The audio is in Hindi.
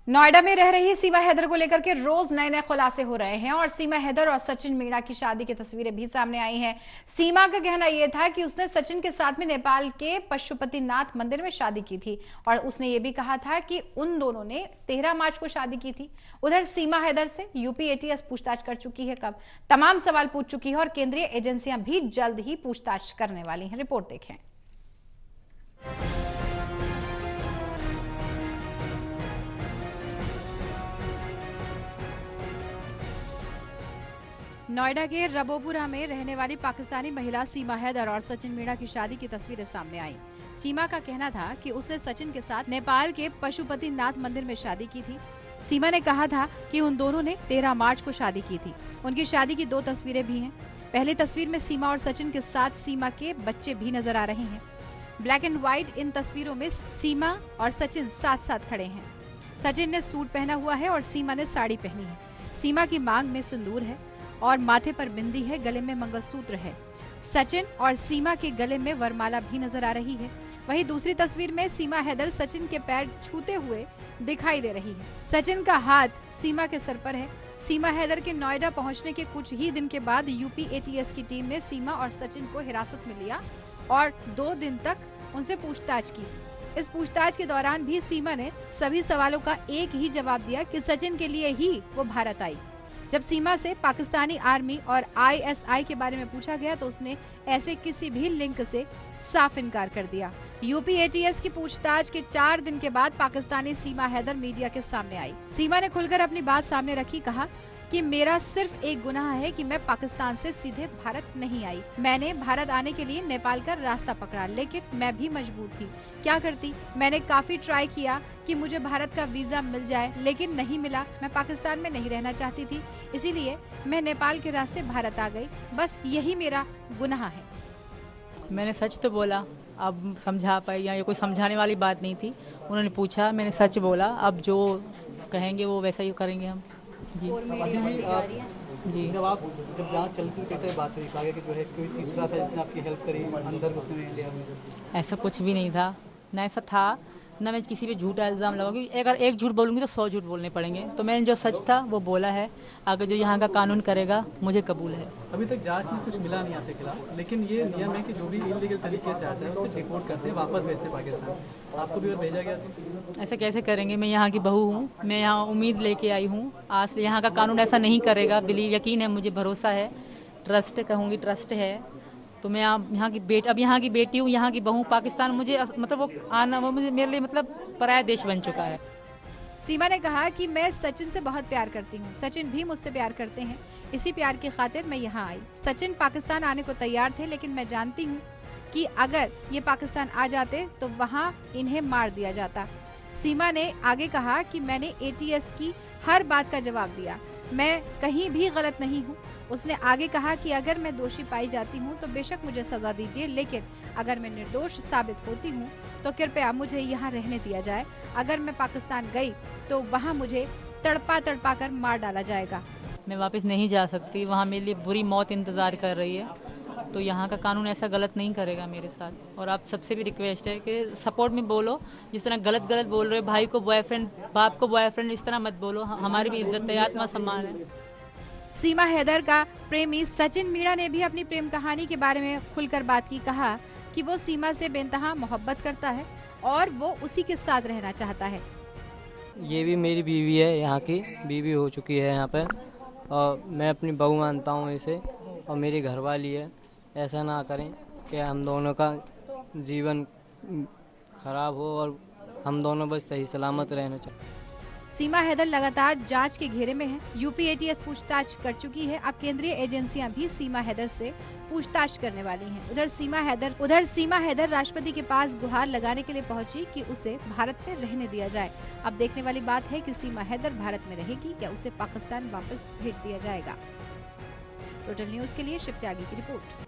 नोएडा में रह रही सीमा हैदर को लेकर के रोज नए नए खुलासे हो रहे हैं और सीमा हैदर और सचिन मीणा की शादी की तस्वीरें भी सामने आई हैं। सीमा का कहना यह था कि उसने सचिन के साथ में नेपाल के पशुपतिनाथ मंदिर में शादी की थी और उसने ये भी कहा था कि उन दोनों ने 13 मार्च को शादी की थी। उधर सीमा हैदर से यूपी एटीएस पूछताछ कर चुकी है, कब तमाम सवाल पूछ चुकी है और केंद्रीय एजेंसियां भी जल्द ही पूछताछ करने वाली हैं। रिपोर्ट देखें। नोएडा के रबोपुरा में रहने वाली पाकिस्तानी महिला सीमा हैदर और सचिन मीणा की शादी की तस्वीरें सामने आई। सीमा का कहना था कि उसने सचिन के साथ नेपाल के पशुपतिनाथ मंदिर में शादी की थी। सीमा ने कहा था कि उन दोनों ने 13 मार्च को शादी की थी। उनकी शादी की 2 तस्वीरें भी हैं। पहली तस्वीर में सीमा और सचिन के साथ सीमा के बच्चे भी नजर आ रहे हैं। ब्लैक एंड व्हाइट इन तस्वीरों में सीमा और सचिन साथ साथ खड़े हैं। सचिन ने सूट पहना हुआ है और सीमा ने साड़ी पहनी है। सीमा की मांग में सिंदूर है और माथे पर बिंदी है, गले में मंगलसूत्र है। सचिन और सीमा के गले में वरमाला भी नजर आ रही है। वहीं दूसरी तस्वीर में सीमा हैदर सचिन के पैर छूते हुए दिखाई दे रही है। सचिन का हाथ सीमा के सर पर है। सीमा हैदर के नोएडा पहुंचने के कुछ ही दिन के बाद यूपी एटीएस की टीम ने सीमा और सचिन को हिरासत में लिया और 2 दिन तक उनसे पूछताछ की। इस पूछताछ के दौरान भी सीमा ने सभी सवालों का एक ही जवाब दिया कि सचिन के लिए ही वो भारत आई। जब सीमा से पाकिस्तानी आर्मी और आईएसआई के बारे में पूछा गया तो उसने ऐसे किसी भी लिंक से साफ इनकार कर दिया। यूपी एटीएस की पूछताछ के 4 दिन के बाद पाकिस्तानी सीमा हैदर मीडिया के सामने आई। सीमा ने खुलकर अपनी बात सामने रखी, कहा कि मेरा सिर्फ एक गुनाह है कि मैं पाकिस्तान से सीधे भारत नहीं आई। मैंने भारत आने के लिए नेपाल का रास्ता पकड़ा, लेकिन मैं भी मजबूर थी। क्या करती? मैंने काफी ट्राई किया कि मुझे भारत का वीजा मिल जाए, लेकिन नहीं मिला। मैं पाकिस्तान में नहीं रहना चाहती थी, इसीलिए मैं नेपाल के रास्ते भारत आ गई। बस यही मेरा गुनाह है। मैंने सच तो बोला, अब समझा पाई या ये कोई समझाने वाली बात नहीं थी। उन्होंने पूछा, मैंने सच बोला। अब जो कहेंगे वो वैसा ही करेंगे हम। जी अभी भी जी जब जांच चलती है कैसे बात हुई? आगे कि जो है कोई तीसरा था जिसने आपकी हेल्प करी अंदर घुसने में इंडिया में? ऐसा कुछ भी नहीं था, ना ऐसा था, ना मैं किसी पे झूठा इल्ज़ाम लगाऊंगी। अगर एक झूठ बोलूंगी तो 100 झूठ बोलने पड़ेंगे। तो मैंने जो सच था वो बोला है। आगे जो यहाँ का कानून करेगा मुझे कबूल है। अभी तक जांच में कुछ मिला नहीं आपके खिलाफ, लेकिन ये नियम है कि जो भी इलीगल तरीके से आता है उसे डिपोर्ट करते हैं, वापस भेजते हैं पाकिस्तान। आपको भी और भेजा गया था? ऐसा कैसे करेंगे? मैं यहाँ की बहू हूँ, मैं यहाँ उम्मीद लेके आई हूँ। आज से यहाँ का कानून ऐसा नहीं करेगा। यकीन है, मुझे भरोसा है, ट्रस्ट कहूँगी, ट्रस्ट है। तो मैं यहाँ की बेटी हूँ, यहाँ की बहू। पाकिस्तान मुझे मतलब वो आना, वो मुझे मेरे लिए मतलब पराया देश बन चुका है। सीमा ने कहा कि मैं सचिन से बहुत प्यार करती हूँ, सचिन भी मुझसे प्यार करते हैं, इसी प्यार की खातिर मैं यहाँ आई। सचिन पाकिस्तान आने को तैयार थे, लेकिन मैं जानती हूँ कि अगर ये पाकिस्तान आ जाते तो वहाँ इन्हें मार दिया जाता। सीमा ने आगे कहा कि मैंने एटीएस की हर बात का जवाब दिया, मैं कहीं भी गलत नहीं हूँ। उसने आगे कहा कि अगर मैं दोषी पाई जाती हूँ तो बेशक मुझे सजा दीजिए, लेकिन अगर मैं निर्दोष साबित होती हूँ तो कृपया मुझे यहाँ रहने दिया जाए। अगर मैं पाकिस्तान गई तो वहाँ मुझे तड़पा कर मार डाला जाएगा। मैं वापस नहीं जा सकती, वहाँ मेरे लिए बुरी मौत इंतज़ार कर रही है। तो यहाँ का कानून ऐसा गलत नहीं करेगा मेरे साथ। और आप सबसे भी रिक्वेस्ट है कि सपोर्ट में बोलो। जिस तरह गलत बोल रहे हो, भाई को बॉयफ्रेंड, बाप को बॉयफ्रेंड, इस तरह मत बोलो। हमारी भी इज्जत है, आत्मसम्मान है। सीमा हैदर का प्रेमी सचिन मीणा ने भी अपनी प्रेम कहानी के बारे में खुलकर बात की। कहा कि वो सीमा से बेइंतहा मोहब्बत करता है और वो उसी के साथ रहना चाहता है। ये भी मेरी बीवी है, यहाँ की बीवी हो चुकी है यहाँ पे, और मैं अपनी बहू मानता हूँ इसे, और मेरी घरवाली है। ऐसा ना करें कि हम दोनों का जीवन खराब हो और हम दोनों बस सही सलामत रहना चाहिए। सीमा हैदर लगातार जांच के घेरे में है। यूपी एटीएस पूछताछ कर चुकी है। अब केंद्रीय एजेंसियां भी सीमा हैदर से पूछताछ करने वाली हैं। उधर सीमा हैदर राष्ट्रपति के पास गुहार लगाने के लिए पहुंची कि उसे भारत में रहने दिया जाए। अब देखने वाली बात है कि सीमा हैदर भारत में रहेगी या उसे पाकिस्तान वापस भेज दिया जाएगा। टोटल न्यूज के लिए शिव त्यागी की रिपोर्ट।